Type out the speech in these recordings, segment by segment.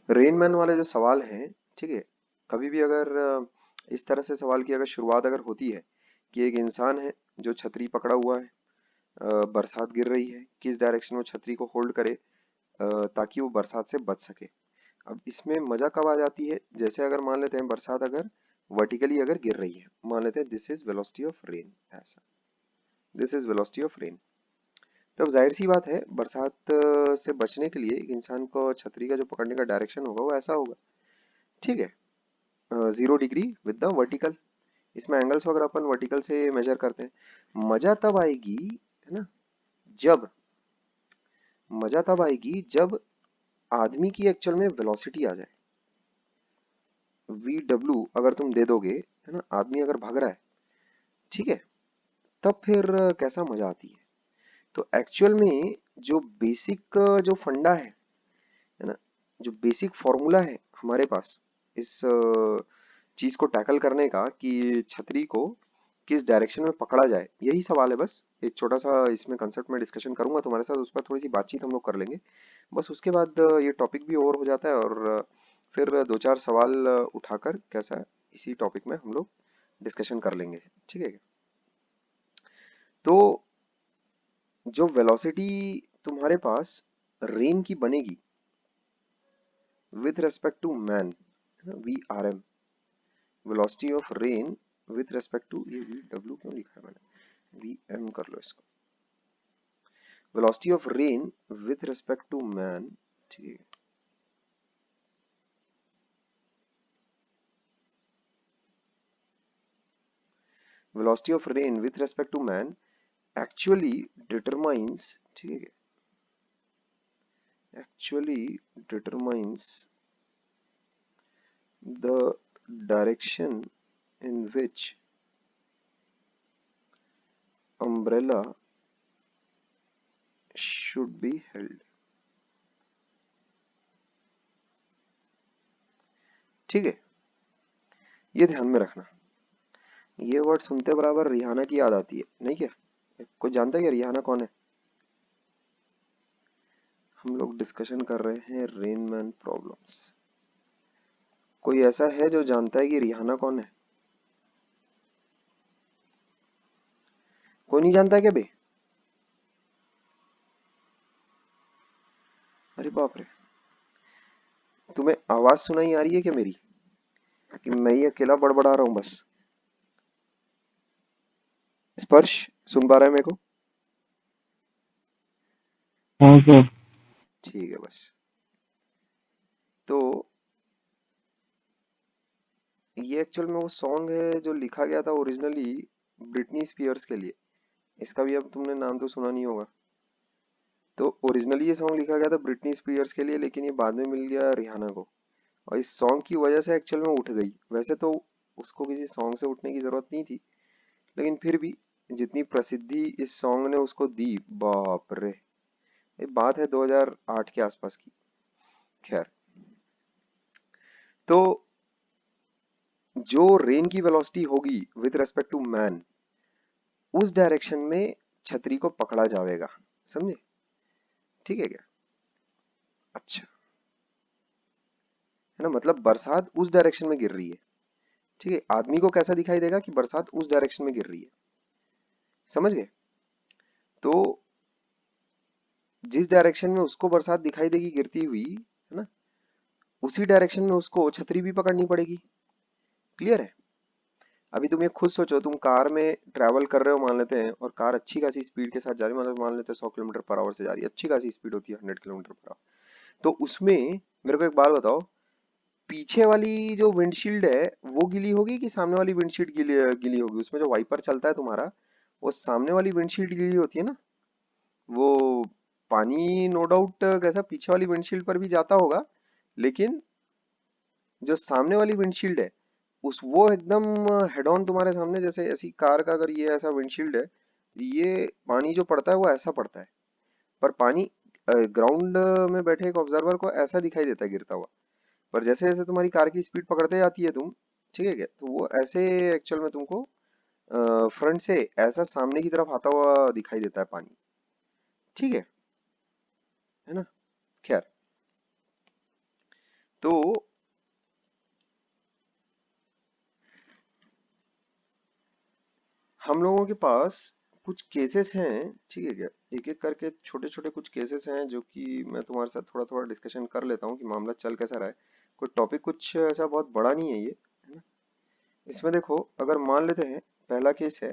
Rain Man वाले जो सवाल हैं, ठीक है, कभी भी अगर इस तरह से सवाल की अगर शुरुआत अगर होती है कि एक इंसान है जो छतरी पकड़ा हुआ है, बरसात गिर रही है, किस डायरेक्शन में छतरी को होल्ड करे ताकि वो बरसात से बच सके। अब इसमें मजा कब आ जाती है, जैसे अगर मान लेते हैं बरसात अगर वर्टिकली अगर गिर रही है, मान लेते हैं this is velocity of rain, ऐसा this is velocity of rain. तब जाहिर सी बात है बरसात से बचने के लिए एक इंसान को छतरी का जो पकड़ने का डायरेक्शन होगा वो ऐसा होगा, ठीक है, 0 डिग्री विद द वर्टिकल। इसमें एंगल्स वगैरह अपन वर्टिकल से मेजर करते हैं। मजा तब आएगी, है ना, जब मजा तब आएगी जब आदमी की एक्चुअल में वेलोसिटी आ जाए। वी डब्ल्यू अगर तुम दे दोगे, है ना, आदमी अगर भाग रहा है, ठीक है, तब फिर कैसा मजा आती है। तो एक्चुअल में जो बेसिक जो फंडा है ना, जो बेसिक फॉर्मूला है हमारे पास इस चीज को टैकल करने का कि छतरी को किस डायरेक्शन में पकड़ा जाए, यही सवाल है। बस एक छोटा सा इसमें कंसेप्ट में डिस्कशन करूंगा तुम्हारे साथ, उस पर थोड़ी सी बातचीत हम लोग कर लेंगे। बस उसके बाद ये टॉपिक भी ओवर हो जाता है और फिर दो चार सवाल उठाकर कैसा है, इसी टॉपिक में हम लोग डिस्कशन कर लेंगे, ठीक है। तो जो वेलोसिटी तुम्हारे पास रेन की बनेगी with respect to man, V R M, velocity of rain with respect to, ये वी डब्ल्यू क्यों लिखा है मैंने, वी एम कर लो इसको, velocity of rain with respect to man, ठीक है। Velocity of rain with respect to man actually determines, ठीक है, actually determines the direction in which umbrella should be held, ठीक है। ये ध्यान में रखना, ये वर्ड सुनते बराबर रिहाना की याद आती है, नहीं क्या? कोई जानता है क्या रिहाना कौन है? हम लोग डिस्कशन कर रहे हैं रेनमैन प्रॉब्लम्स। कोई ऐसा है जो जानता है कि रिहाना कौन है? कोई नहीं जानता क्या बे? अरे बाप रे, तुम्हें आवाज सुनाई आ रही है क्या मेरी, कि मैं ही अकेला बड़बड़ा रहा हूँ बस? स्पर्श सुन पा रहा है मेरे को? हाँ सर। ठीक है बस। तो ये एक्चुअल में वो सॉन्ग है जो लिखा गया था ओरिजिनली ब्रिटनी स्पीयर्स के लिए। इसका भी अब तुमने नाम तो सुना नहीं होगा। तो ओरिजिनली ये सॉन्ग लिखा गया था ब्रिटनी स्पीयर्स के लिए, लेकिन ये बाद में मिल गया रिहाना को, और इस सॉन्ग की वजह से एक्चुअल में उठ गई। वैसे तो उसको किसी सॉन्ग से उठने की जरूरत नहीं थी, लेकिन फिर भी जितनी प्रसिद्धि इस सॉन्ग ने उसको दी, बाप रे, ये बात है 2008 के आसपास की। खैर, तो जो रेन की वेलोसिटी होगी विद रेस्पेक्ट टू मैन, उस डायरेक्शन में छतरी को पकड़ा जाएगा, समझे? ठीक है क्या? अच्छा, है ना, मतलब बरसात उस डायरेक्शन में गिर रही है, ठीक है। आदमी को कैसा दिखाई देगा कि बरसात उस डायरेक्शन में गिर रही है, समझ गए? तो जिस डायरेक्शन में उसको बरसात दिखाई देगी गिरती हुई, है ना, उसी डायरेक्शन में उसको छतरी भी पकड़नी पड़ेगी। क्लियर है? अभी तुम ये खुद सोचो, तुम कार में ट्रैवल कर रहे हो मान लेते हैं, और कार अच्छी खासी स्पीड के साथ जा रही है, मतलब मान लेते हैं 100 किलोमीटर पर आवर से जा रही है, अच्छी खासी स्पीड होती है 100 किलोमीटर पर आवर। तो उसमें मेरे को एक बात बताओ, पीछे वाली जो विंडशील्ड है वो गीली होगी कि सामने वाली विंडशील्ड गीली गीली होगी? उसमें जो वाइपर चलता है तुम्हारा, वो सामने वाली विंडशील्ड गीली होती है ना। वो पानी नो डाउट कैसा पीछे वाली विंडशील्ड पर भी जाता होगा, लेकिन जो सामने वाली विंडशील्ड है उस वो एकदम हेड ऑन तुम्हारे सामने, जैसे ऐसी कार का अगर ये ऐसा विंडशील्ड है, ये पानी जो पड़ता है वो ऐसा पड़ता है। पर पानी ग्राउंड में बैठे एक ऑब्जर्वर को ऐसा दिखाई देता है गिरता हुआ। पर जैसे जैसे तुम्हारी कार की स्पीड पकड़ते जाती है तुम, ठीक है क्या, तो वो ऐसे एक्चुअल में तुमको फ्रंट से ऐसा सामने की तरफ आता हुआ दिखाई देता है पानी, ठीक है ना। खैर, हम लोगों के पास कुछ केसेस हैं, ठीक है क्या, एक एक करके छोटे छोटे कुछ केसेस हैं जो कि मैं तुम्हारे साथ थोड़ा थोड़ा डिस्कशन कर लेता हूँ कि मामला चल कैसा रहा है। कोई टॉपिक कुछ ऐसा बहुत बड़ा नहीं है ये, है ना। इसमें देखो, अगर मान लेते हैं पहला केस है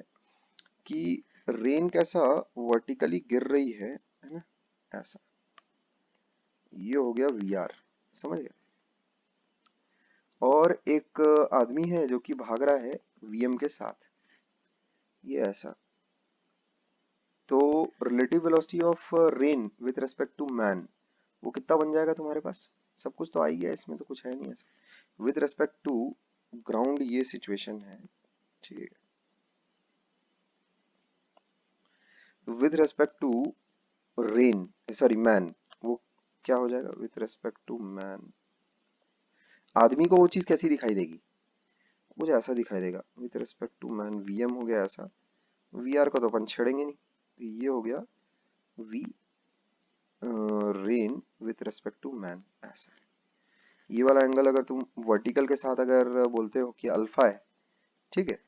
कि रेन कैसा वर्टिकली गिर रही है ना, ऐसा। ये हो गया वीआर, समझ गए। और एक आदमी है जो कि भाग रहा है वीएम के साथ, ये ऐसा। तो relative velocity of rain with respect to man वो कितना बन जाएगा तुम्हारे पास? सब कुछ तो आ ही गया, इसमें तो कुछ है नहीं ऐसा। विथ रेस्पेक्ट टू ग्राउंड ये सिचुएशन है, ठीक है। With respect to rain, sorry man, वो क्या हो जाएगा विथ रेस्पेक्ट टू मैन? आदमी को वो चीज कैसी दिखाई देगी? मुझे ऐसा दिखाई देगा with respect to man. V M हो गया ऐसा, वीआर को तो अपन छेड़ेंगे नहीं, तो ये हो गया V rain with respect to man, ऐसा। ये वाला एंगल अगर तुम वर्टिकल के साथ अगर बोलते हो कि अल्फा है, ठीक है,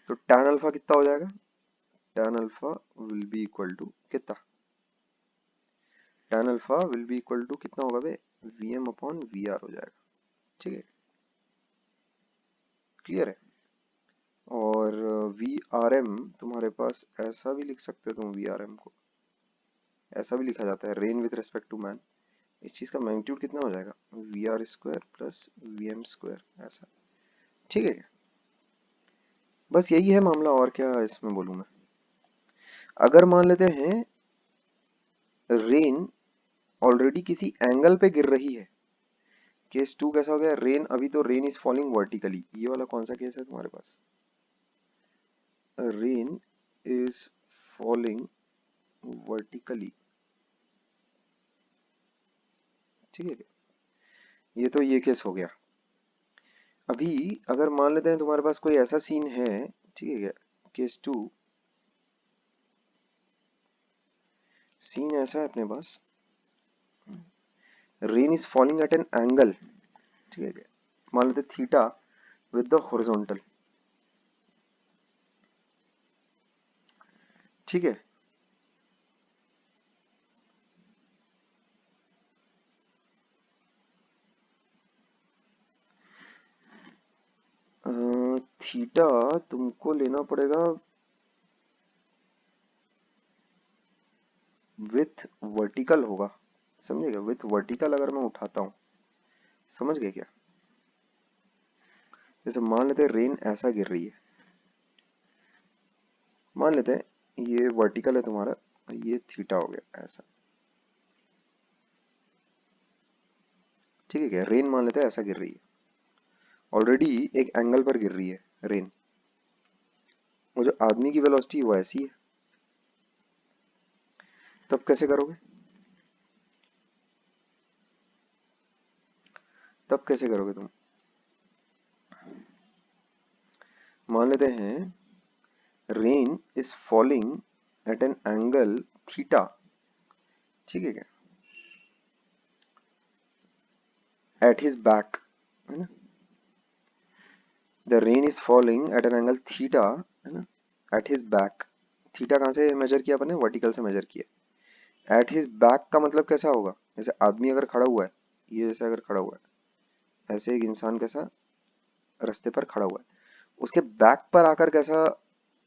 तो tan अल्फा कितना हो जाएगा? tan alpha will be equal to कितना? tan alpha will be equal to कितना होगा बे? vm अपॉन vr हो जाएगा, ठीक है, क्लियर है। और vrm तुम्हारे पास ऐसा भी लिख सकते हो तुम, vrm को ऐसा भी लिखा जाता है, rain with respect to man. इस चीज का मैग्नीट्यूड कितना हो जाएगा? vr square plus vm square, ऐसा, ठीक है। बस यही है मामला, और क्या इसमें बोलूं मैं। अगर मान लेते हैं रेन ऑलरेडी किसी एंगल पे गिर रही है, केस टू कैसा हो गया? रेन, अभी तो रेन इज फॉलिंग वर्टिकली, ये वाला कौन सा केस है तुम्हारे पास? रेन इज फॉलिंग वर्टिकली, ठीक है, ये तो ये केस हो गया। अभी अगर मान लेते हैं तुम्हारे पास कोई ऐसा सीन है, ठीक है क्या, केस टू, सीन ऐसा है अपने पास, rain is falling at an angle, ठीक है क्या, मान लेते थीटा विद द हॉरिजॉन्टल, ठीक है। थीटा तुमको लेना पड़ेगा विथ वर्टिकल होगा, समझेगा, विथ वर्टिकल अगर मैं उठाता हूं, समझ गए क्या। जैसे मान लेते हैं रेन ऐसा गिर रही है, मान लेते हैं ये वर्टिकल है तुम्हारा, ये थीटा हो गया ऐसा, ठीक है क्या। रेन मान लेते हैं ऐसा गिर रही है, ऑलरेडी एक एंगल पर गिर रही है रेन, वो जो आदमी की वेलोसिटी वो ऐसी है, तब कैसे करोगे? तब कैसे करोगे तुम? मान लेते हैं rain is falling at an angle theta, ठीक है क्या, एट हिज बैक, है ना। The rain is falling at an angle theta, है ना, एट हिज बैक। थीटा कहाँ से मेजर किया अपने? वर्टिकल से मेजर किया। एट हिज बैक का मतलब कैसा होगा? जैसे आदमी अगर खड़ा हुआ है, ये जैसे अगर खड़ा हुआ है, ऐसे एक इंसान कैसा रास्ते पर खड़ा हुआ है, उसके बैक पर आकर कैसा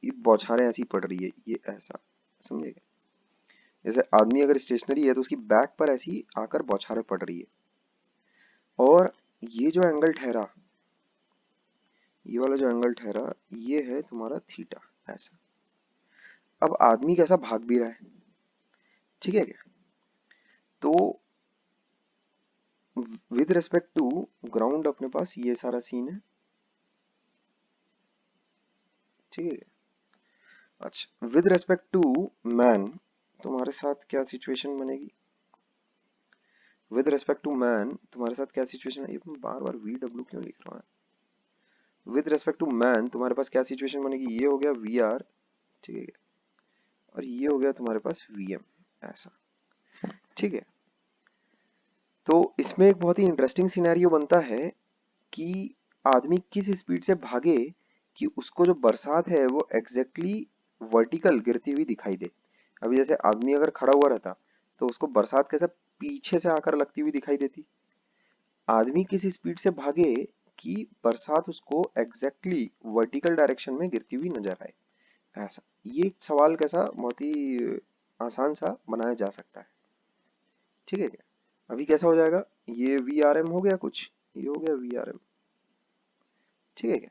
ये बौछारें ऐसी पड़ रही है, ये ऐसा, समझेगा। जैसे आदमी अगर स्टेशनरी है तो उसकी बैक पर ऐसी आकर बौछारें पड़ रही है। और ये जो एंगल ठहरा, ये वाला जो एंगल ठहरा, ये है तुम्हारा थीटा, ऐसा। अब आदमी कैसा भाग भी रहा है, ठीक है क्या। तो विद रिस्पेक्ट टू ग्राउंड अपने पास ये सारा सीन है, ठीक है। अच्छा, विद रिस्पेक्ट टू मैन तुम्हारे साथ क्या सिचुएशन बनेगी? विद रिस्पेक्ट टू मैन तुम्हारे साथ क्या सिचुएशन है? ये बार बार वी डब्ल्यू क्यों लिख रहा है? विद रिस्पेक्ट टू मैन तुम्हारे पास क्या सिचुएशन बनेगी? ये हो गया वी आर, ठीक है, और ये हो गया तुम्हारे पास वी एम, ऐसा, ठीक है। तो इसमें एक बहुत ही इंटरेस्टिंग सिनेरियो बनता है कि आदमी किस स्पीड से भागे कि उसको जो बरसात है वो एग्जैक्टली वर्टिकल गिरती हुई दिखाई दे। अभी जैसे आदमी अगर खड़ा हुआ रहता तो उसको बरसात कैसे पीछे से आकर लगती हुई दिखाई देती। आदमी किस स्पीड से भागे कि बरसात उसको एग्जैक्टली वर्टिकल डायरेक्शन में गिरती हुई नजर आए। ऐसा ये सवाल कैसा बहुत ही आसान सा बनाया जा सकता है। ठीक है क्या? अभी कैसा हो जाएगा, ये वी आर एम हो गया, कुछ ये हो गया वी आर एम। ठीक है क्या?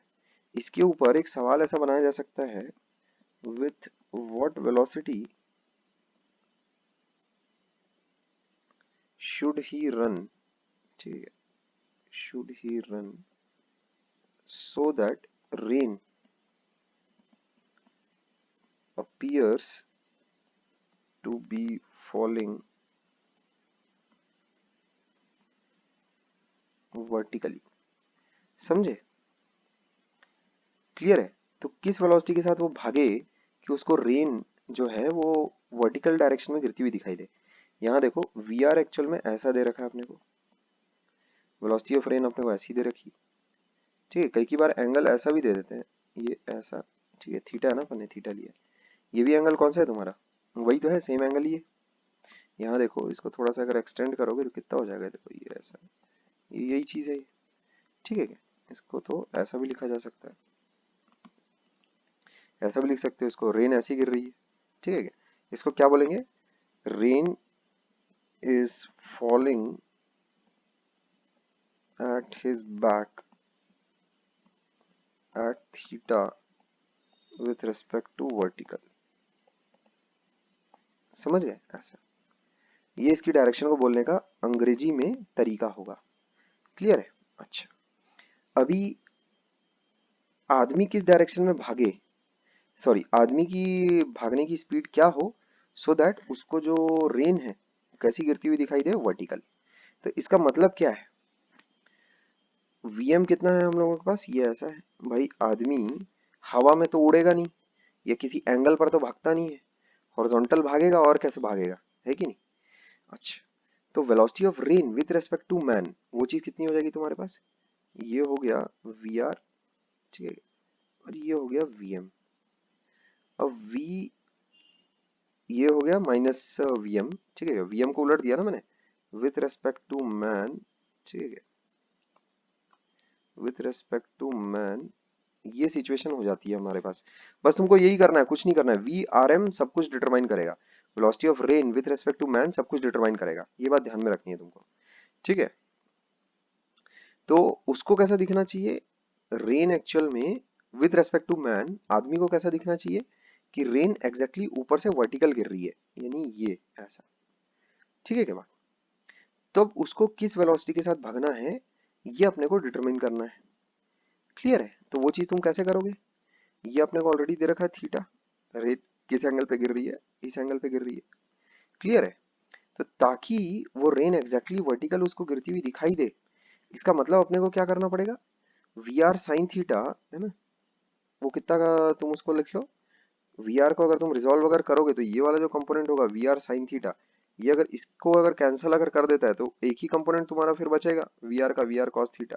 इसके ऊपर एक सवाल ऐसा बनाया जा सकता है, with what velocity should he run. ठीक है, should he run so that rain appears to be falling vertically। समझे? क्लियर है? तो किस वेलोसिटी के साथ वो भागे कि उसको रेन जो है वो वर्टिकल डायरेक्शन में गिरती हुई दिखाई दे। यहाँ देखो वी आर एक्चुअल में ऐसा दे रखा है अपने को, वेलोसिटी ऑफ रेन अपने को ऐसी दे रखी। ठीक है, कई की बार एंगल ऐसा भी दे देते हैं, ये ऐसा। ठीक है, थीटा है ना, अपन ने थीटा लिया। ये भी एंगल कौन सा है तुम्हारा, वही तो है, सेम एंगल ही है। यहाँ देखो इसको थोड़ा सा अगर एक्सटेंड करोगे तो कितना हो जाएगा, देखो ये ऐसा, ये यही चीज है ये। ठीक है क्या? इसको तो ऐसा भी लिखा जा सकता है, ऐसा भी लिख सकते हो इसको, रेन ऐसी गिर रही है। ठीक है क्या? इसको क्या बोलेंगे, rain is falling at his back at theta with respect to vertical. समझ गए? ऐसा, ये इसकी डायरेक्शन को बोलने का अंग्रेजी में तरीका होगा। क्लियर है? अच्छा, अभी आदमी किस डायरेक्शन में भागे, सॉरी आदमी की भागने की स्पीड क्या हो सो दैट उसको जो रेन है कैसी गिरती हुई दिखाई दे, वर्टिकल। तो इसका मतलब क्या है, वीएम कितना है हम लोगों के पास, ये ऐसा है भाई, आदमी हवा में तो उड़ेगा नहीं, या किसी एंगल पर तो भागता नहीं है, हॉरिजॉन्टल भागेगा, और कैसे भागेगा, है कि नहीं। अच्छा, तो velocity of rain with respect to man, वो चीज कितनी हो जाएगी तुम्हारे पास, ये हो गया वी आर। ठीक है, और ये हो गया वी एम। अब वी, ये हो गया माइनस वी एम। ठीक है, वी एम को उलट दिया ना मैंने, विथ रेस्पेक्ट टू मैन। ठीक है, विथ रेस्पेक्ट टू मैन, ये सिचुएशन हो जाती है हमारे पास। बस तुमको यही करना है, कुछ नहीं करना है, वी आर एम सब कुछ डिटरमाइन करेगा, velocity of rain with respect to man सब कुछ डिटरमाइन करेगा, ये बात ध्यान में रखनी है तुमको। ठीक है, तो उसको कैसा दिखना चाहिए, रेन एक्चुअल में विद रेस्पेक्ट टू मैन, आदमी को कैसा दिखना चाहिए कि रेन एग्जैक्टली ऊपर से वर्टिकल गिर रही है, यानी ये ऐसा। ठीक है क्या बात? तब उसको किस वेलोसिटी के साथ भागना है ये अपने को डिटरमाइन करना है। क्लियर है? तो वो चीज तुम कैसे करोगे, ये अपने को ऑलरेडी दे रखा है थीटा, रेन किस एंगल पे गिर रही है, इस एंगल पे गिर रही है। क्लियर है? तो ताकि वो रेन एग्जैक्टली वर्टिकल उसको गिरती हुई दिखाई दे, इसका मतलब अपने को क्या करना पड़ेगा, वी आर साइन थीटा, है ना, वो कितना का तुम उसको लिख लो, वी आर को अगर तुम रिजॉल्व अगर करोगे तो ये वाला जो कंपोनेंट होगा वी आर साइन थीटा, ये अगर इसको अगर कैंसिल अगर कर देता है तो एक ही कंपोनेंट तुम्हारा फिर बचेगा वी आर का, वी आर कॉस थीटा।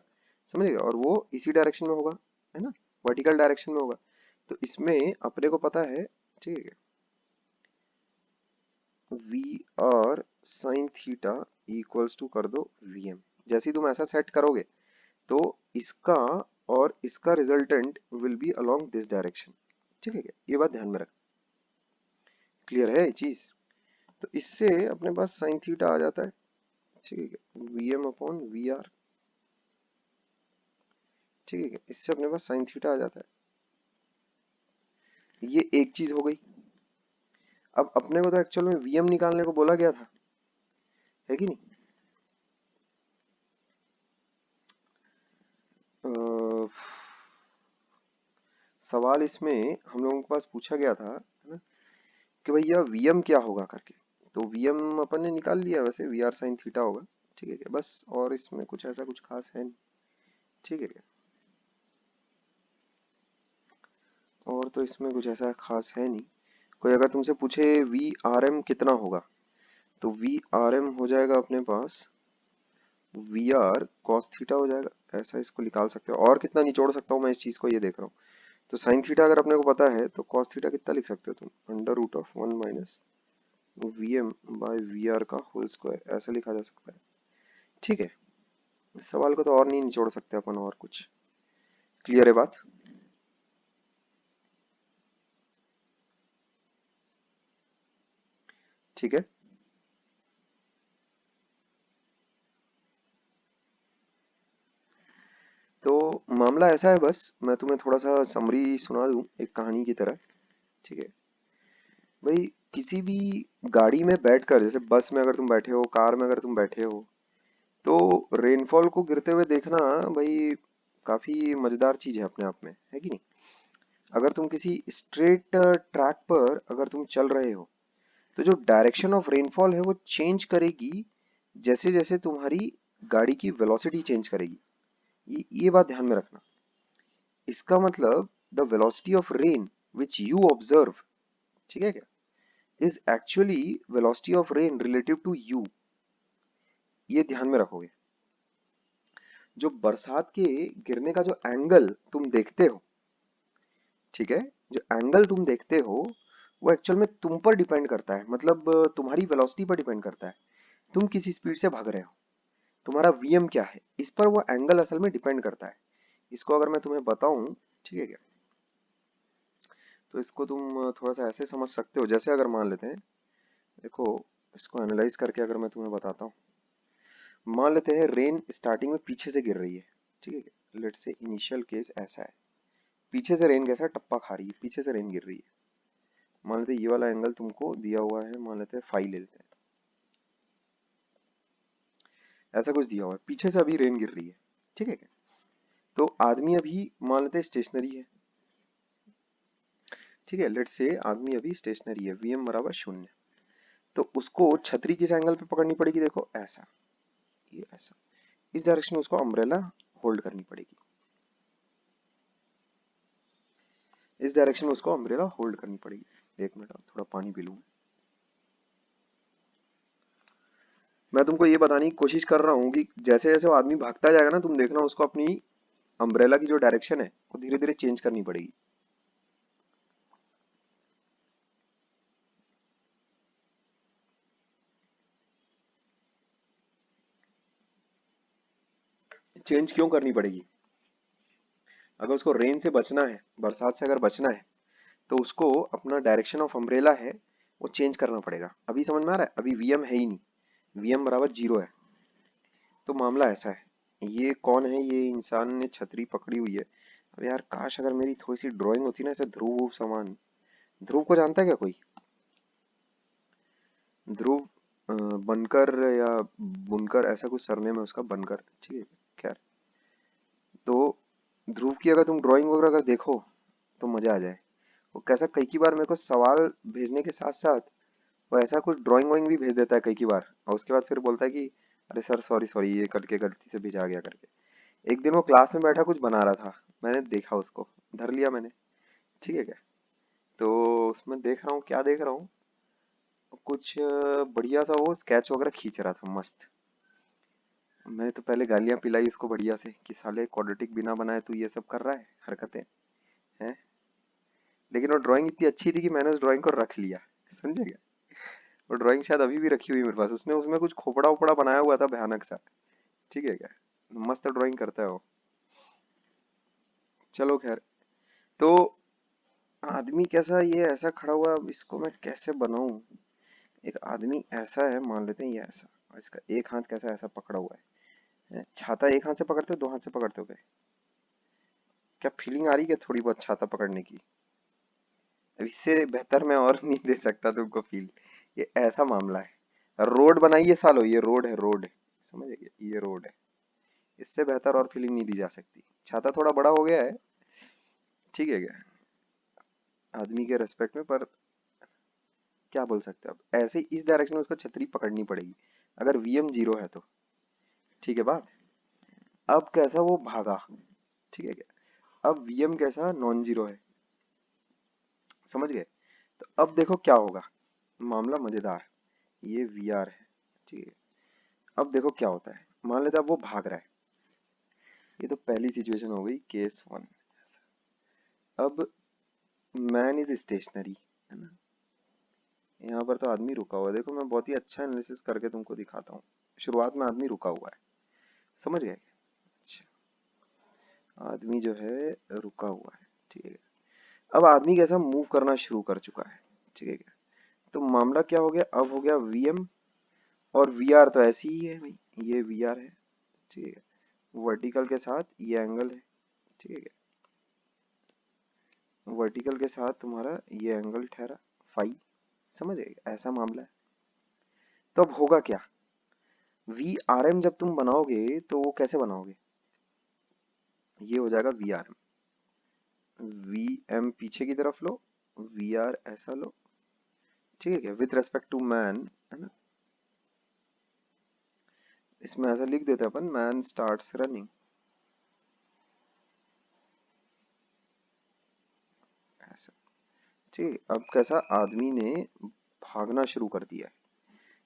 समझेगा? और वो इसी डायरेक्शन में होगा, है ना, वर्टिकल डायरेक्शन में होगा। तो इसमें अपने को पता है, ठीक है, V R sine theta equals to कर दो वी एम। जैसे ही तुम ऐसा सेट करोगे तो इसका और इसका resultant will be along this direction. ठीक है क्या? ये बात ध्यान में रख। क्लियर है ये चीज? तो इससे अपने पास साइन थीटा आ जाता है। ठीक है, V M upon V R. ठीक है, इससे अपने पास साइन थीटा आ जाता है। ये एक चीज हो गई। अब अपने को तो एक्चुअल में वी एम निकालने को बोला गया था, है कि नहीं। अ, सवाल इसमें हम लोगों के पास पूछा गया था, है ना, कि भैया वी एम क्या होगा करके। तो वी एम अपन ने निकाल लिया, वैसे वी आर साइन थीटा होगा। ठीक है क्या, बस, और इसमें कुछ ऐसा कुछ खास है नहीं। ठीक है क्या, और तो इसमें कुछ ऐसा खास है नहीं। कोई अगर तुमसे पूछे वी आर एम कितना होगा, तो वी आर एम हो जाएगा अपने पास वी आर कॉस थीटा हो जाएगा, ऐसा इसको निकाल सकते हो। और कितना निचोड़ सकता हूँ मैं इस चीज को, ये देख रहा हूँ। तो साइन थीटा अगर अपने को पता है तो कॉस थीटा कितना लिख सकते हो तुम, under root of 1 minus V M by V R का होल स्क्वायर, ऐसा लिखा जा सकता है। ठीक है, इस सवाल को तो और नहीं निचोड़ सकते अपन और कुछ। क्लियर है बात? ठीक है, तो मामला ऐसा है, बस मैं तुम्हें थोड़ा सा समरी सुना दूं एक कहानी की तरह। ठीक है भाई, किसी भी गाड़ी में बैठकर, जैसे बस में अगर तुम बैठे हो, कार में अगर तुम बैठे हो, तो रेनफॉल को गिरते हुए देखना भाई काफी मजेदार चीज है अपने आप में, है कि नहीं? अगर तुम किसी स्ट्रेट ट्रैक पर अगर तुम चल रहे हो, तो जो डायरेक्शन ऑफ रेनफॉल है वो चेंज करेगी जैसे जैसे तुम्हारी गाड़ी की वेलोसिटी चेंज करेगी। ये बात ध्यान में रखना। इसका मतलब the velocity of rain which you observe, ठीक है क्या, is actually velocity of rain relative to you. ये ध्यान में रखोगे। जो बरसात के गिरने का जो एंगल तुम देखते हो, ठीक है, जो एंगल तुम देखते हो वो एक्चुअल में तुम पर डिपेंड करता है, मतलब तुम्हारी वेलोसिटी पर डिपेंड करता है। तुम किस स्पीड से भाग रहे हो, तुम्हारा वीएम क्या है, इस पर वो एंगल असल में डिपेंड करता है। इसको अगर मैं तुम्हें बताऊं, ठीक है क्या, तो इसको तुम थोड़ा सा ऐसे समझ सकते हो, जैसे अगर मान लेते हैं, देखो इसको एनालाइज करके अगर मैं तुम्हें बताता हूँ, मान लेते हैं रेन स्टार्टिंग में पीछे से गिर रही है, ठीक है, लेट्स से इनिशियल केस ऐसा है, पीछे से रेन कैसा टप्पा खा रही है, पीछे से रेन गिर रही है। मान लेते हैं ये वाला एंगल तुमको दिया हुआ है, मान लेते हैं फाई ले लेते हैं, ऐसा कुछ दिया हुआ है, पीछे से अभी रेन गिर रही है, ठीक है क्या? तो आदमी अभी मान लेते हैं स्टेशनरी है, ठीक है, लेट्स से आदमी अभी स्टेशनरी है, वीएम बराबर 0। तो उसको छतरी किस एंगल पे पकड़नी पड़ेगी, देखो ऐसा, ये ऐसा, इस डायरेक्शन में उसको अम्ब्रेला होल्ड करनी पड़ेगी, इस डायरेक्शन में उसको अम्ब्रेला होल्ड करनी पड़ेगी। एक मिनट थोड़ा पानी पी लूं। मैं तुमको ये बताने की कोशिश कर रहा हूँ कि जैसे जैसे वो आदमी भागता जाएगा ना, तुम देखना उसको अपनी अम्ब्रेला की जो डायरेक्शन है वो धीरे धीरे चेंज करनी पड़ेगी। चेंज क्यों करनी पड़ेगी? अगर उसको रेन से बचना है, बरसात से अगर बचना है, तो उसको अपना डायरेक्शन ऑफ अम्ब्रेला है वो चेंज करना पड़ेगा। अभी समझ में आ रहा है? अभी वीएम है ही नहीं, वीएम बराबर 0 है। तो मामला ऐसा है, ये कौन है, ये इंसान ने छतरी पकड़ी हुई है। अब यार काश अगर मेरी थोड़ी सी ड्राइंग होती ना ऐसे ध्रुव समान। ध्रुव को जानता है क्या कोई? ध्रुव बनकर या बुनकर, ऐसा कुछ सरनेम है उसका, बनकर, ठीक है। खैर, तो ध्रुव की अगर तुम ड्राइंग वगैरह अगर देखो तो मजा आ जाए। वो कैसा कई की बार मेरे को सवाल भेजने के साथ साथ वो ऐसा कुछ ड्राइंग वाइंग भी भेज देता है कई की बार, और उसके बाद फिर बोलता है कि अरे सर सॉरी सॉरी ये करके गलती से भेजा गया करके। एक दिन वो क्लास में बैठा कुछ बना रहा था, मैंने देखा उसको, धर लिया मैंने, ठीक है क्या। तो उसमें देख रहा हूँ, क्या देख रहा हूँ, कुछ बढ़िया सा वो स्केच वगैरह खींच रहा था मस्त। मैंने तो पहले गालियां पिलाई उसको बढ़िया से कि साले क्वाड्रेटिक बिना बनाए तू ये सब कर रहा है हरकतें, हैं। लेकिन वो ड्राइंग इतनी अच्छी थी कि मैंने उस ड्राइंग को रख लिया, समझे क्या। वो ड्राइंग शायद अभी भी रखी हुई है मेरे पास, उसने उसमें कुछ खोपड़ा उपड़ा बनाया हुआ था भयानक सा, ठीक है क्या। मस्त ड्राइंग करता है वो। चलो खैर, तो आदमी कैसा, ये ऐसा खड़ा हुआ, अब इसको मैं कैसे बनाऊं। एक आदमी ऐसा है, मान लेते हैं ये ऐसा, और इसका एक हाथ कैसा ऐसा पकड़ा हुआ है। छाता एक हाथ से पकड़ते हो, दो हाथ से पकड़ते हो? क्या फीलिंग आ रही है थोड़ी बहुत छाता पकड़ने की? अब इससे बेहतर मैं और नहीं दे सकता तुमको फील। ये ऐसा मामला है, रोड बनाइए सालो, ये रोड है, रोड है, समझ गए, ये रोड है। इससे बेहतर और फीलिंग नहीं दी जा सकती। छाता थोड़ा बड़ा हो गया है, ठीक है क्या, आदमी के रेस्पेक्ट में, पर क्या बोल सकते हैं, अब ऐसे इस डायरेक्शन में उसको छतरी पकड़नी पड़ेगी अगर वीएम 0 है तो, ठीक है बात। अब कैसा वो भागा, ठीक है क्या, अब वीएम कैसा नॉन जीरो है, समझ गए। तो अब देखो क्या होगा, मामला मजेदार। ये वी आर है, ठीक है। अब देखो क्या होता है, मान लेते अब वो भाग रहा है। ये तो पहली सिचुएशन हो गई, केस 1। अब मैन इज स्टेशनरी, है ना, यहाँ पर तो आदमी रुका हुआ है। देखो मैं बहुत ही अच्छा एनालिसिस करके तुमको दिखाता हूँ। शुरुआत में आदमी रुका हुआ है, समझ गए? अच्छा, आदमी जो है रुका हुआ है, ठीक है। अब आदमी कैसा मूव करना शुरू कर चुका है, ठीक है। तो मामला क्या हो गया, अब हो गया वीएम, और वीआर तो ऐसी ही है भाई, ये वीआर है, ठीक है। वर्टिकल के साथ ये एंगल है, ठीक है। वर्टिकल के साथ तुम्हारा ये एंगल ठहरा फाई, समझ गए? ऐसा मामला है। तो अब होगा क्या, वी आर एम जब तुम बनाओगे तो वो कैसे बनाओगे, ये हो जाएगा V R M, V M पीछे की तरफ लो, वी आर ऐसा लो, ठीक है, विथ रेस्पेक्ट टू मैन, है ना। इसमें ऐसा लिख देते अपन, मैन स्टार्ट्स रनिंग, ऐसा, ठीक है। अब कैसा, आदमी ने भागना शुरू कर दिया है,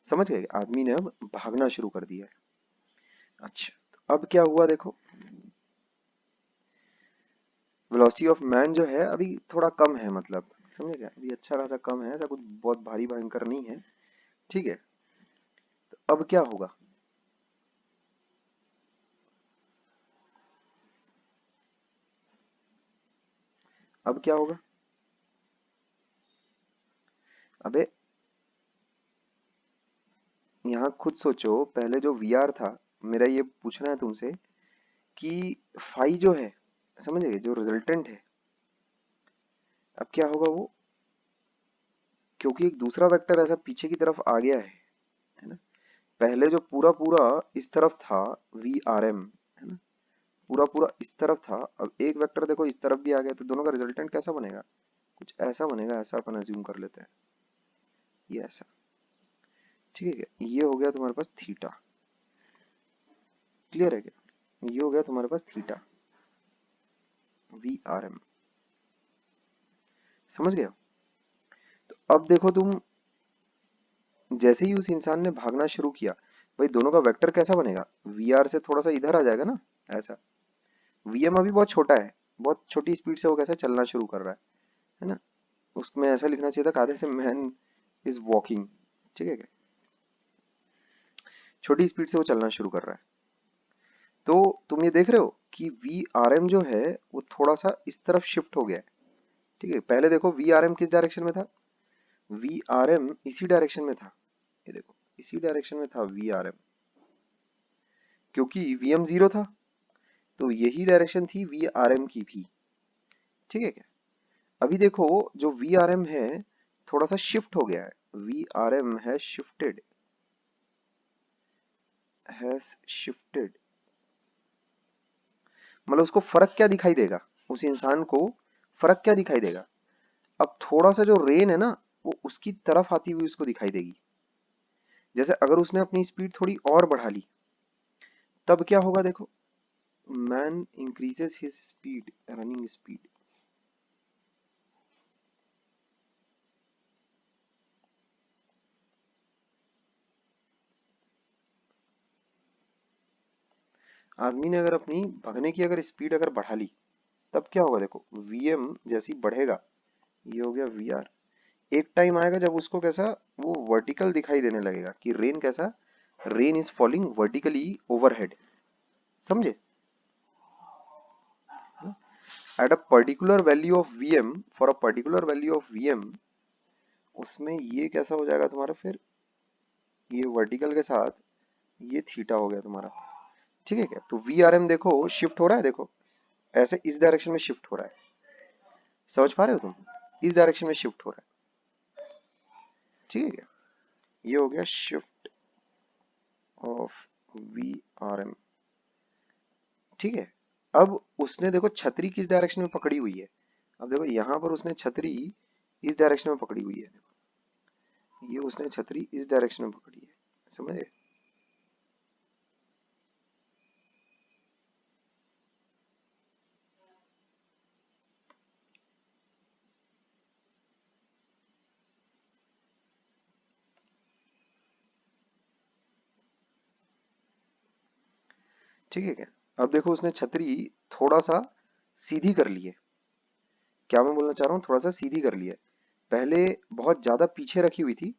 समझ गए? आदमी ने अब भागना शुरू कर दिया है। अच्छा, तो अब क्या हुआ देखो, वेलोसिटी ऑफ मैन जो है अभी थोड़ा कम है, मतलब समझे क्या, अभी अच्छा खासा कम है, ऐसा कुछ बहुत भारी भयंकर नहीं है, ठीक है। तो अब क्या होगा, अब क्या होगा, अबे यहाँ खुद सोचो, पहले जो वी आर था, मेरा ये पूछना है तुमसे कि फाई जो है, समझ गए, जो रिजल्टेंट है, अब क्या होगा वो, क्योंकि एक दूसरा वेक्टर ऐसा पीछे की तरफ आ गया है ना। पहले जो पूरा पूरा इस तरफ था, वी आर एम, है ना, पूरा पूरा इस तरफ था, अब एक वेक्टर देखो इस तरफ भी आ गया, तो दोनों का रिजल्टेंट कैसा बनेगा, कुछ ऐसा बनेगा, ऐसा अपन अज्यूम कर लेते हैं, ये ऐसा, ठीक है। ये हो गया तुम्हारे पास थीटा, क्लियर है क्या, ये हो गया तुम्हारे पास थीटा, वी आर एम, समझ गए हो? तो अब देखो तुम, जैसे ही उस इंसान ने भागना शुरू किया, भाई दोनों का वेक्टर कैसा बनेगा, वी आर से थोड़ा सा इधर आ जाएगा ना, ऐसा। वी एम अभी बहुत छोटा है, बहुत छोटी स्पीड से वो कैसे चलना शुरू कर रहा है ना। उसमें ऐसा लिखना चाहिए था, आधे से मैन इज वॉकिंग, ठीक है क्या, छोटी स्पीड से वो चलना शुरू कर रहा है। तो तुम ये देख रहे हो कि वी आर एम जो है वो थोड़ा सा इस तरफ शिफ्ट हो गया है, ठीक है। पहले देखो वी आर एम किस डायरेक्शन में था, वी आर एम इसी डायरेक्शन में था, ये देखो इसी डायरेक्शन में था वी आर एम, क्योंकि वी एम जीरो था, तो यही डायरेक्शन थी वी आर एम की भी, ठीक है क्या। अभी देखो जो वी आर एम है थोड़ा सा शिफ्ट हो गया है, V R M has shifted, has shifted, मतलब उसको फर्क क्या दिखाई देगा, उस इंसान को फर्क क्या दिखाई देगा, अब थोड़ा सा जो रेन है ना वो उसकी तरफ आती हुई उसको दिखाई देगी। जैसे अगर उसने अपनी स्पीड थोड़ी और बढ़ा ली, तब क्या होगा देखो, man increases his speed, running speed, आदमी ने अगर अपनी भगने की अगर स्पीड अगर बढ़ा ली, तब क्या होगा देखो, वीएम जैसी बढ़ेगा, ये हो गया वी आर, एक टाइम आएगा जब उसको कैसा, वो वर्टिकल दिखाई देने लगेगा कि रेन कैसा, rain is falling vertically overhead, समझे? At a particular value of VM, for a particular value of VM, उसमें ये कैसा हो जाएगा तुम्हारा फिर, ये वर्टिकल के साथ ये थीटा हो गया तुम्हारा, ठीक है क्या। तो वी आर एम देखो शिफ्ट हो रहा है, देखो ऐसे इस डायरेक्शन में शिफ्ट हो रहा है, समझ पा रहे हो तुम, इस डायरेक्शन में शिफ्ट हो रहा है, ठीक है क्या। ये हो गया shift of V R M, ठीक है। अब उसने देखो छतरी किस डायरेक्शन में पकड़ी हुई है, अब देखो यहाँ पर उसने छतरी इस डायरेक्शन में पकड़ी हुई है, देखो ये उसने छतरी इस डायरेक्शन में पकड़ी है, समझे? ठीक है क्या। अब देखो उसने छतरी थोड़ा सा सीधी कर ली है, क्या मैं बोलना चाह रहा हूँ, थोड़ा सा सीधी कर लिया है। पहले बहुत ज्यादा पीछे रखी हुई थी,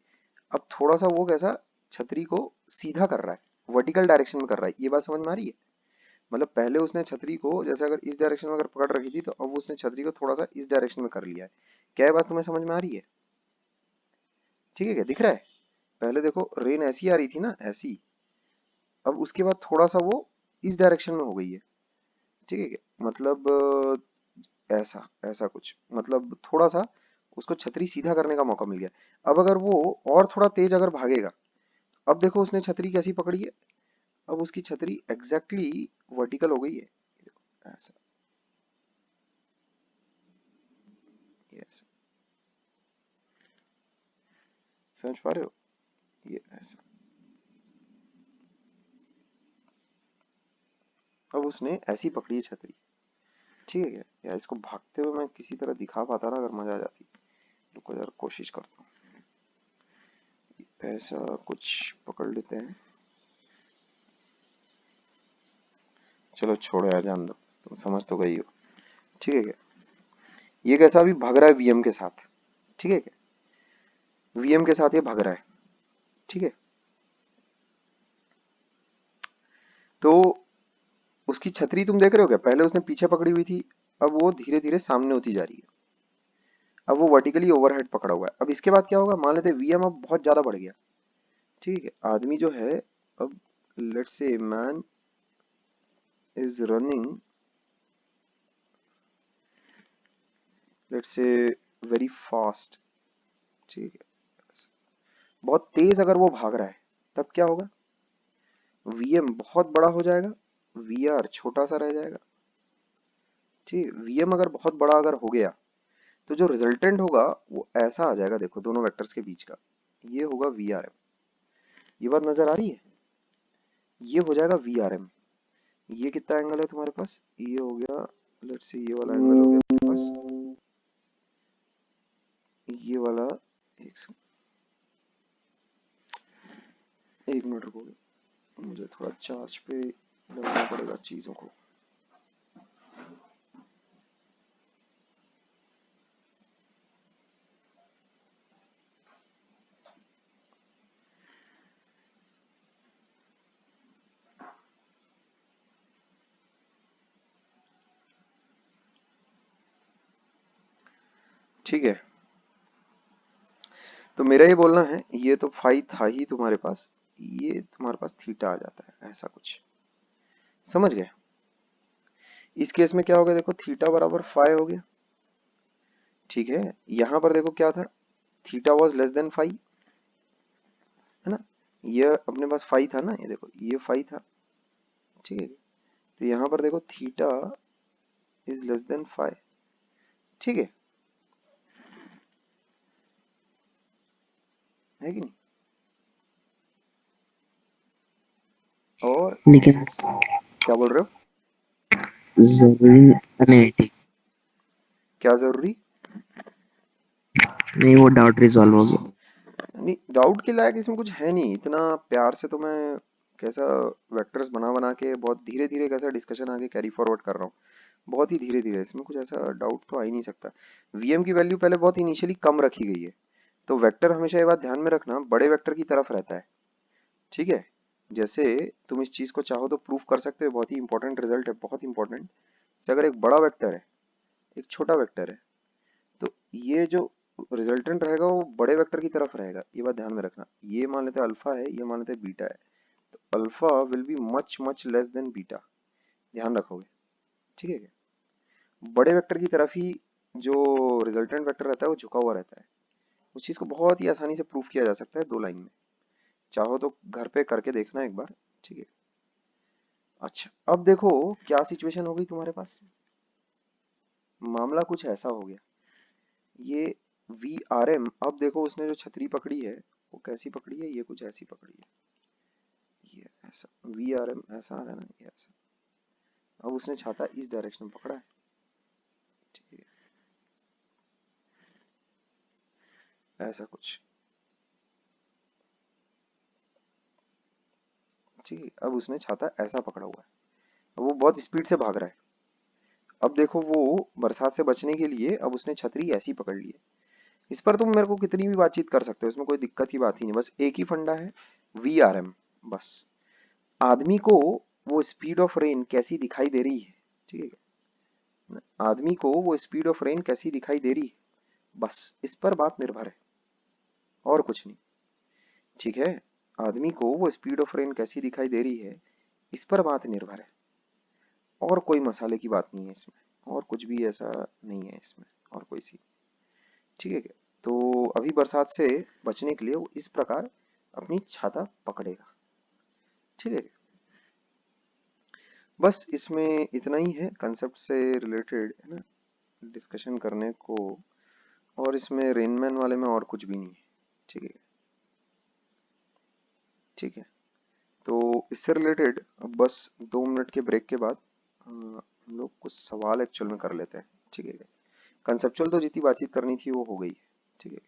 अब थोड़ा सा वो कैसा छतरी को सीधा कर रहा है, वर्टिकल डायरेक्शन में कर रहा है। ये बात समझ में आ रही है? मतलब पहले उसने छतरी को जैसे अगर इस डायरेक्शन में अगर पकड़ रखी थी, तो अब उसने छतरी को थोड़ा सा इस डायरेक्शन में कर लिया है। क्या ये बात तुम्हें समझ में आ रही है? ठीक है, क्या दिख रहा है? पहले देखो रेन ऐसी आ रही थी ना, ऐसी, अब उसके बाद थोड़ा सा वो इस डायरेक्शन में हो गई है। ठीक है क्या? मतलब ऐसा ऐसा कुछ, मतलब थोड़ा सा उसको छतरी सीधा करने का मौका मिल गया। अब अगर वो और थोड़ा तेज अगर भागेगा, अब देखो उसने छतरी कैसी पकड़ी है, अब उसकी छतरी एग्जैक्टली वर्टिकल हो गई है। ऐसा, ये ऐसा, समझ पा रहे हो? ये ऐसा, अब उसने ऐसी पकड़ी है छतरी। ठीक है क्या? यार इसको भागते हुए मैं किसी तरह दिखा पाता ना, अगर मजा आ जाती। रुको यार, कोशिश करता हूँ, ऐसा कुछ पकड़ लेते हैं। चलो छोड़ो यार, जान दो, तुम समझ तो गई हो। ठीक है क्या? ये कैसा अभी भाग रहा है वीएम के साथ। ठीक है क्या? वीएम के साथ ये भाग रहा है। ठीक है, तो उसकी छतरी तुम देख रहे हो क्या? पहले उसने पीछे पकड़ी हुई थी, अब वो धीरे धीरे सामने होती जा रही है। अब वो वर्टिकली ओवरहेड पकड़ा हुआ है। अब इसके बाद क्या होगा, मान लेते वीएम अब बहुत ज्यादा बढ़ गया। ठीक है, आदमी जो है, अब let's say man is running, let's say very fast. ठीक है, बहुत तेज अगर वो भाग रहा है, तब क्या होगा, वीएम बहुत बड़ा हो जाएगा, वीआर छोटा सा रह जाएगा। ठीक है, वीएम अगर बहुत बड़ा अगर हो गया, तो जो रिजल्टेंट होगा वो ऐसा आ जाएगा, देखो दोनों वेक्टर्स के बीच का, ये होगा वी आर एम। ये बात नजर आ रही है? ये हो जाएगा वी आर एम। ये कितना एंगल है तुम्हारे पास, ये हो गया, लेट्स से ये वाला एंगल हो गया अपने पास, ये वाला, एक मिनट रुको, मुझे थोड़ा चार्ज पे लगाना पड़ेगा चीजों को। ठीक है, तो मेरा ये बोलना है, ये तो फाई था ही तुम्हारे पास, ये तुम्हारे पास थीटा आ जाता है, ऐसा कुछ, समझ गए? इस केस में क्या हो गया, देखो थीटा बराबर फाई हो गया। ठीक है, यहां पर देखो क्या था, theta was less than phi, है ना? ये अपने पास फाई था ना, ये देखो ये फाई था। ठीक है, तो यहां पर देखो theta is less than phi. ठीक है कि नहीं? और लेकिन क्या बोल रहे हो? जरूरी नहीं, ठीक, क्या जरूरी? नहीं वो डाउट रिजॉल्व हो गया। नहीं, डाउट के लायक इसमें कुछ है नहीं, इतना प्यार से तो मैं कैसा वेक्टर्स बना बना के बहुत धीरे धीरे कैसा डिस्कशन आगे कैरी फॉरवर्ड कर रहा हूँ, बहुत ही धीरे धीरे, इसमें कुछ ऐसा डाउट तो आ ही नहीं सकता। वीएम की वैल्यू पहले बहुत इनिशियली कम रखी गई है, तो वेक्टर हमेशा ये बात ध्यान में रखना, बड़े वेक्टर की तरफ रहता है। ठीक है, जैसे तुम इस चीज को चाहो तो प्रूफ कर सकते हो, बहुत ही इंपॉर्टेंट रिजल्ट है, बहुत इंपॉर्टेंट। जैसे अगर एक बड़ा वेक्टर है, एक छोटा वेक्टर है, तो ये जो रिजल्टेंट रहेगा वो बड़े वेक्टर की तरफ रहेगा, ये बात ध्यान में रखना। ये मान लेते हैं अल्फा है, ये मान लेते हैं बीटा है, तो alpha will be much much less than beta, ध्यान रखोगे। ठीक है क्या? बड़े वेक्टर की तरफ ही जो रिजल्टेंट वेक्टर रहता है वो झुका हुआ रहता है। उस चीज को बहुत ही आसानी से प्रूफ किया जा सकता है 2 लाइन में, चाहो तो घर पे करके देखना एक बार। ठीक है, अच्छा अब देखो क्या सिचुएशन हो गई तुम्हारे पास, मामला कुछ ऐसा हो गया, ये वी आर एम, अब देखो उसने जो छतरी पकड़ी है वो कैसी पकड़ी है, ये कुछ ऐसी पकड़ी है, ये ऐसा, वी आर एम ऐसा आ रहा है ना, ये ऐसा। अब उसने छाता इस डायरेक्शन में पकड़ा है। ठीक है, ऐसा कुछ। ठीक है, अब उसने छाता ऐसा पकड़ा हुआ है, अब वो बहुत स्पीड से भाग रहा है। अब देखो वो बरसात से बचने के लिए अब उसने छतरी ऐसी पकड़ ली है। इस पर तुम मेरे को कितनी भी बातचीत कर सकते हो, इसमें कोई दिक्कत की बात ही नहीं, बस एक ही फंडा है, VRM। बस आदमी को वो स्पीड ऑफ रेन कैसी दिखाई दे रही है, ठीक है, आदमी को वो स्पीड ऑफ रेन कैसी दिखाई दे रही है, बस इस पर बात निर्भर है, और कुछ नहीं। ठीक है, आदमी को वो स्पीड ऑफ रेन कैसी दिखाई दे रही है, इस पर बात निर्भर है, और कोई मसाले की बात नहीं है इसमें, और कुछ भी ऐसा नहीं है इसमें, और कोई सी। ठीक है क्या? तो अभी बरसात से बचने के लिए वो इस प्रकार अपनी छाता पकड़ेगा। ठीक है, बस इसमें इतना ही है कंसेप्ट से रिलेटेड, है ना, डिस्कशन करने को। और इसमें रेनमैन वाले में और कुछ भी नहीं है। ठीक है, ठीक है। तो इससे रिलेटेड अब बस 2 मिनट के ब्रेक के बाद हम लोग कुछ सवाल एक्चुअल में कर लेते हैं। ठीक है, कंसेप्चुअल तो जितनी बातचीत करनी थी वो हो गई है। ठीक है।